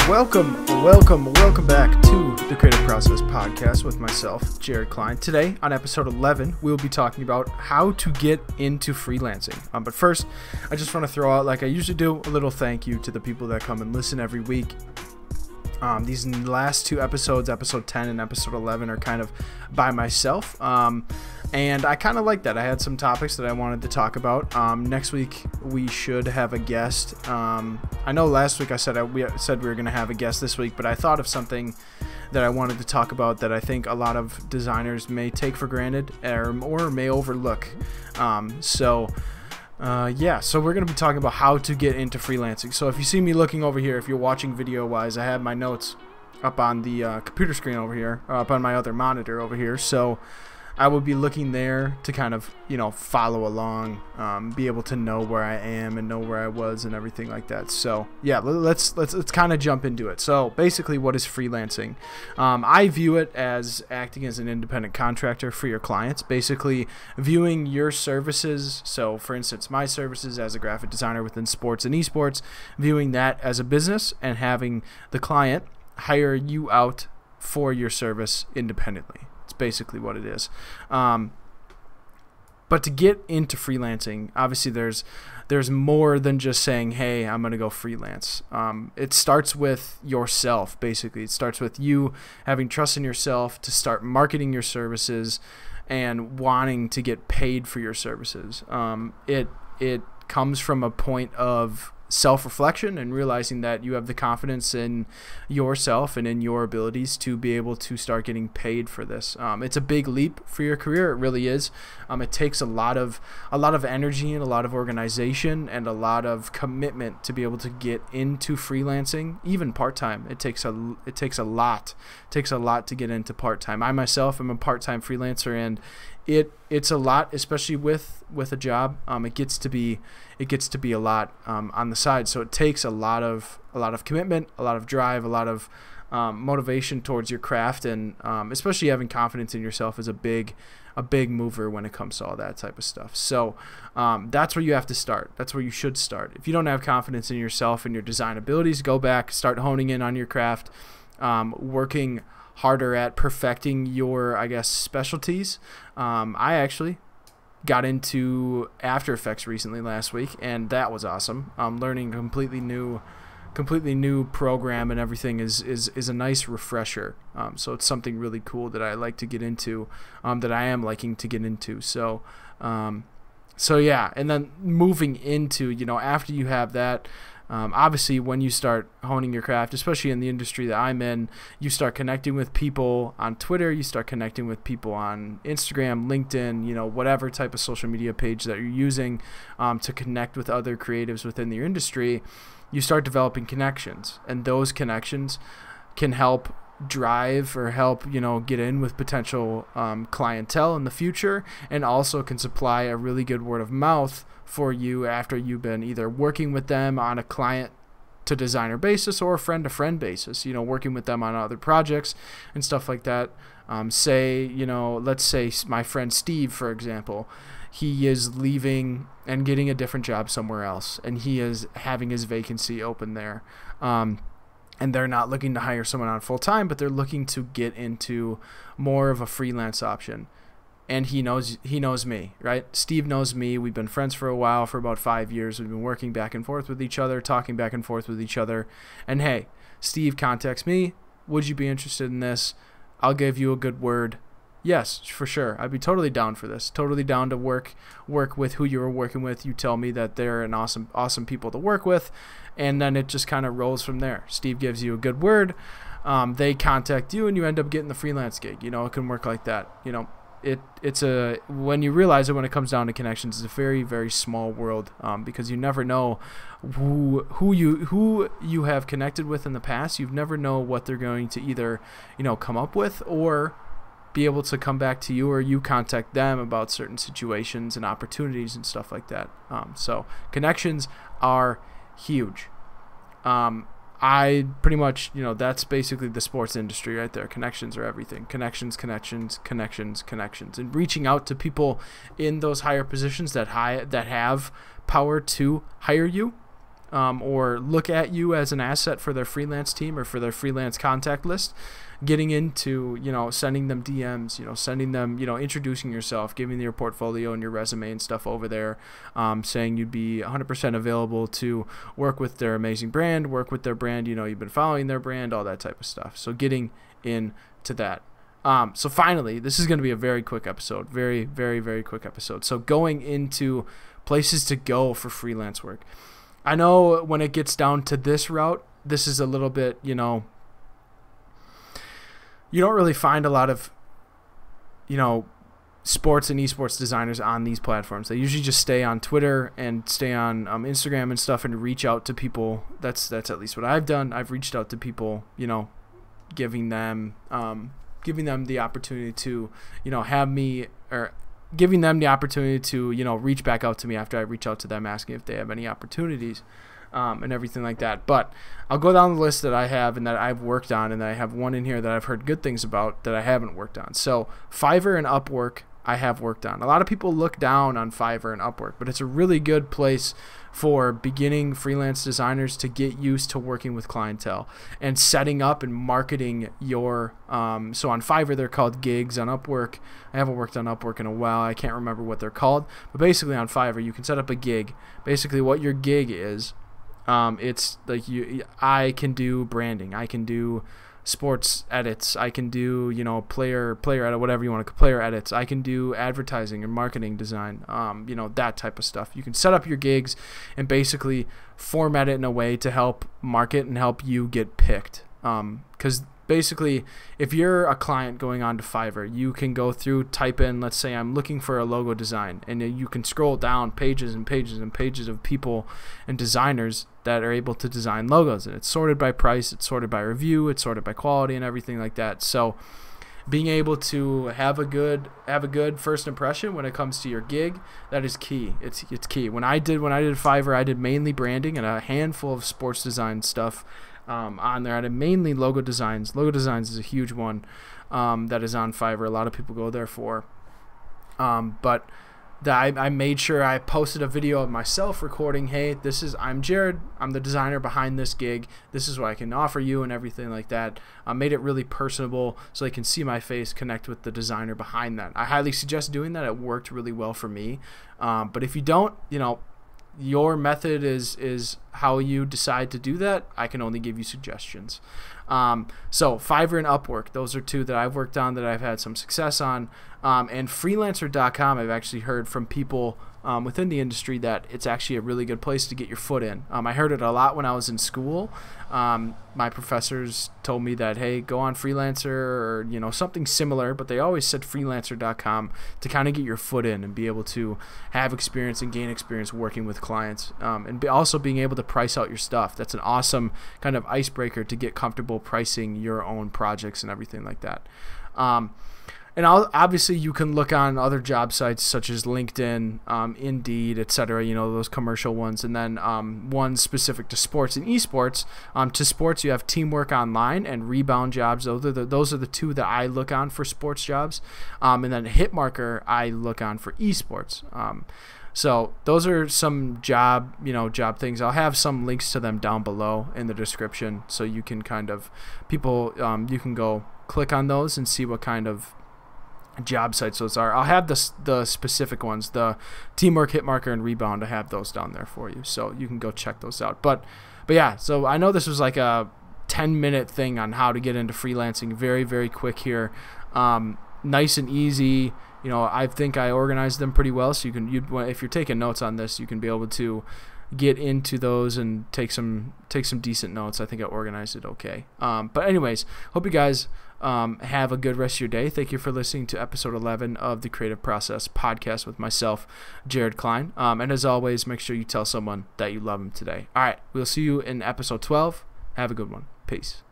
Welcome back to the Creative Process Podcast with myself, Jared Klein. Today, on episode 11, we'll be talking about how to get into freelancing. But first, I just want to throw out, like I usually do, a little thank you to the people that come and listen every week. These last two episodes, episode 10 and episode 11, are kind of by myself. And I kind of like that. I had some topics that I wanted to talk about. Next week, we should have a guest. I know last week I said we were going to have a guest this week, but I thought of something that I wanted to talk about that I think a lot of designers may take for granted or may overlook. So we're going to be talking about how to get into freelancing. So if you see me looking over here, if you're watching video-wise, I have my notes up on the computer screen over here, up on my other monitor over here. So I will be looking there to kind of, follow along, be able to know where I am and know where I was and everything like that. So yeah, let's kind of jump into it. So basically, what is freelancing? I view it as acting as an independent contractor for your clients, basically viewing your services. So for instance, my services as a graphic designer within sports and esports, viewing that as a business and having the client hire you out for your service independently. Basically what it is. But to get into freelancing, obviously there's more than just saying, hey, I'm gonna go freelance. It starts with yourself. Basically, it starts with you having trust in yourself to start marketing your services and wanting to get paid for your services. It comes from a point of self-reflection and realizing that you have the confidence in yourself and in your abilities to be able to start getting paid for this. It's a big leap for your career. It really is. It takes a lot of energy and a lot of organization and a lot of commitment to be able to get into freelancing, even part-time. It takes a lot to get into part-time. I myself am a part-time freelancer, and it's a lot, especially with a job. It gets to be a lot on the side. So it takes a lot of commitment, a lot of drive, a lot of motivation towards your craft, and especially having confidence in yourself is a big mover when it comes to all that type of stuff. So that's where you have to start. That's where you should start. If you don't have confidence in yourself and your design abilities, go back, start honing in on your craft, working harder at perfecting your, I guess, specialties. I actually got into After Effects recently last week, and that was awesome. Learning a completely new program and everything is a nice refresher. So it's something really cool that I like to get into, that I am liking to get into. So yeah, and then moving into, after you have that, obviously when you start honing your craft, especially in the industry that I'm in, you start connecting with people on Twitter, you start connecting with people on Instagram, LinkedIn, whatever type of social media page that you're using to connect with other creatives within your industry. You start developing connections, and those connections can help drive or help get in with potential clientele in the future, and also can supply a really good word of mouth for you after you've been either working with them on a client to designer basis or a friend to friend basis, working with them on other projects and stuff like that. Let's say my friend Steve, for example, he is leaving and getting a different job somewhere else, and he is having his vacancy open there. And they're not looking to hire someone on full time, but they're looking to get into more of a freelance option. And he knows me, right? Steve knows me. We've been friends for a while, for about 5 years. We've been working back and forth with each other, talking back and forth with each other. And hey, Steve contacts me. Would you be interested in this? I'll give you a good word. Yes, for sure. I'd be totally down for this. Totally down to work with who you were working with. You tell me that they're an awesome people to work with, and then it just kind of rolls from there. Steve gives you a good word. They contact you, and you end up getting the freelance gig. It can work like that. It's when you realize it, when it comes down to connections, it's a very, very small world, because you never know who you have connected with in the past. You never know what they're going to either come up with or be able to come back to you, or you contact them about certain situations and opportunities and stuff like that. So connections are huge. I pretty much, that's basically the sports industry right there. Connections are everything. Connections. And reaching out to people in those higher positions that have power to hire you or look at you as an asset for their freelance team or for their freelance contact list, getting into, sending them DMs, sending them, introducing yourself, giving your portfolio and your resume and stuff over there, saying you'd be 100% available to work with their amazing brand, work with their brand, you've been following their brand, all that type of stuff. So getting into that. So finally, this is going to be a very quick episode, very, very, very quick episode. So going into places to go for freelance work. I know when it gets down to this route, this is a little bit, you don't really find a lot of, sports and esports designers on these platforms. They usually just stay on Twitter and stay on Instagram and stuff and reach out to people. That's at least what I've done. I've reached out to people, giving them the opportunity to, have me, or giving them the opportunity to, reach back out to me after I reach out to them, asking if they have any opportunities, and everything like that. But I'll go down the list that I have and that I've worked on, and I have one in here that I've heard good things about that I haven't worked on. So Fiverr and Upwork I have worked on. A lot of people look down on Fiverr and Upwork, but it's a really good place for beginning freelance designers to get used to working with clientele and setting up and marketing your so on Fiverr they're called gigs. On Upwork, I haven't worked on Upwork in a while, I can't remember what they're called, but basically on Fiverr you can set up a gig. Basically what your gig is, it's like I can do branding, I can do sports edits, I can do player edit, whatever you want to, player edits, I can do advertising and marketing design, that type of stuff. You can set up your gigs and basically format it in a way to help market and help you get picked, because basically if you're a client going on to Fiverr, you can go through, type in, let's say I'm looking for a logo design, and you can scroll down pages and pages and pages of people and designers that are able to design logos, and it's sorted by price, it's sorted by review, it's sorted by quality and everything like that. So being able to have a good first impression when it comes to your gig, that is key. It's key. When I did Fiverr, I did mainly branding and a handful of sports design stuff on there. I did mainly logo designs. Logo designs is a huge one that is on Fiverr. A lot of people go there for. But I made sure I posted a video of myself recording, hey, I'm Jared, I'm the designer behind this gig, this is what I can offer you and everything like that. I made it really personable so they can see my face, connect with the designer behind that. I highly suggest doing that. It worked really well for me. But if you don't, your method is how you decide to do that. I can only give you suggestions. So Fiverr and Upwork, those are two that I've worked on that I've had some success on. And freelancer.com, I've actually heard from people within the industry that it's actually a really good place to get your foot in. I heard it a lot when I was in school. My professors told me that, hey, go on Freelancer or something similar, but they always said freelancer.com to kind of get your foot in and be able to have experience and gain experience working with clients, and also being able to price out your stuff. That's an awesome kind of icebreaker to get comfortable pricing your own projects and everything like that. And obviously you can look on other job sites such as LinkedIn, Indeed, etc., those commercial ones. And then ones specific to sports and esports. To sports, you have Teamwork Online and Rebound Jobs. Those are the two that I look on for sports jobs. And then Hitmarker I look on for esports. So those are some job things. I'll have some links to them down below in the description, so you can you can go click on those and see what kind of job sites those are. I'll have the specific ones, the Teamwork, Hitmarker, and Rebound. I have those down there for you, so you can go check those out. But yeah, so I know this was like a 10-minute thing on how to get into freelancing. Very, very quick here. Nice and easy. I think I organized them pretty well, so if you're taking notes on this, you can be able to get into those and take some decent notes. I think I organized it okay. But anyways, hope you guys have a good rest of your day. Thank you for listening to episode 11 of the Creative Process podcast with myself, Jared Klein. And as always, make sure you tell someone that you love them today. All right, we'll see you in episode 12. Have a good one. Peace.